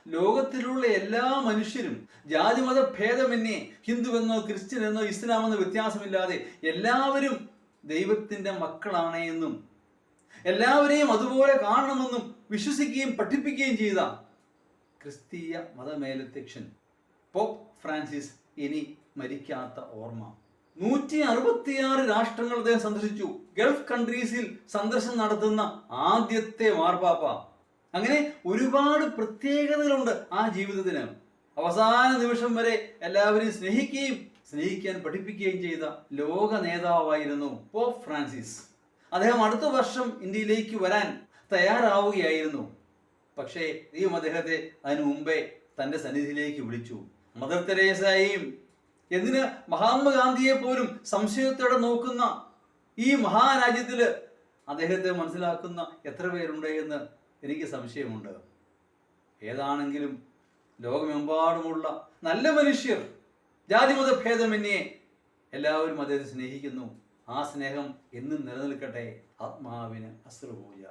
ലോകത്തിലുള്ള എല്ലാ മനുഷ്യരും ജാതിമത ഭേദമന്യേ ഹിന്ദുവെന്നോ ക്രിസ്ത്യനെന്നോ ഇസ്ലാമെന്നോ വ്യത്യാസമില്ലാതെ എല്ലാവരും ദൈവത്തിൻ്റെ മക്കളാണ് എന്നും എല്ലാവരെയും അതുപോലെ കാണണമെന്നും വിശ്വസിക്കുകയും പഠിപ്പിക്കുകയും ചെയ്ത ക്രിസ്തീയ മതമേലധ്യക്ഷൻ പോപ്പ് ഫ്രാൻസിസ് ഇനി മരിക്കാത്ത ഓർമ്മ. 166 രാഷ്ട്രങ്ങൾ അദ്ദേഹം സന്ദർശിച്ചു. ഗൾഫ് കൺട്രീസിൽ സന്ദർശനം നടത്തുന്ന ആദ്യത്തെ മാർപ്പാപ്പ. അങ്ങനെ ഒരുപാട് പ്രത്യേകതകളുണ്ട് ആ ജീവിതത്തിന്. അവസാന നിമിഷം വരെ എല്ലാവരെയും സ്നേഹിക്കാൻ പഠിപ്പിക്കുകയും ചെയ്ത ലോക നേതാവായിരുന്നു പോപ്പ് ഫ്രാൻസിസ്. അദ്ദേഹം അടുത്ത വർഷം ഇന്ത്യയിലേക്ക് വരാൻ തയ്യാറാവുകയായിരുന്നു. പക്ഷേ ദൈവം അദ്ദേഹത്തെ അതിനു മുമ്പേ തൻ്റെ സന്നിധിയിലേക്ക് വിളിച്ചു. മദർ തെരേസയെയും എന്തിന് മഹാത്മാഗാന്ധിയെ പോലും സംശയത്തോടെ നോക്കുന്ന ഈ മഹാരാജ്യത്തില് അദ്ദേഹത്തെ മനസ്സിലാക്കുന്ന എത്ര പേരുണ്ട് എന്ന് എനിക്ക് സംശയമുണ്ട്. ഏതാണെങ്കിലും ലോകമെമ്പാടുമുള്ള നല്ല മനുഷ്യർ ജാതിമത ഭേദമന്യേ എല്ലാവരും അദ്ദേഹത്തെ സ്നേഹിക്കുന്നു. ആ സ്നേഹം എന്നും നിലനിൽക്കട്ടെ. ആത്മാവിന് അശ്രുപൂജ.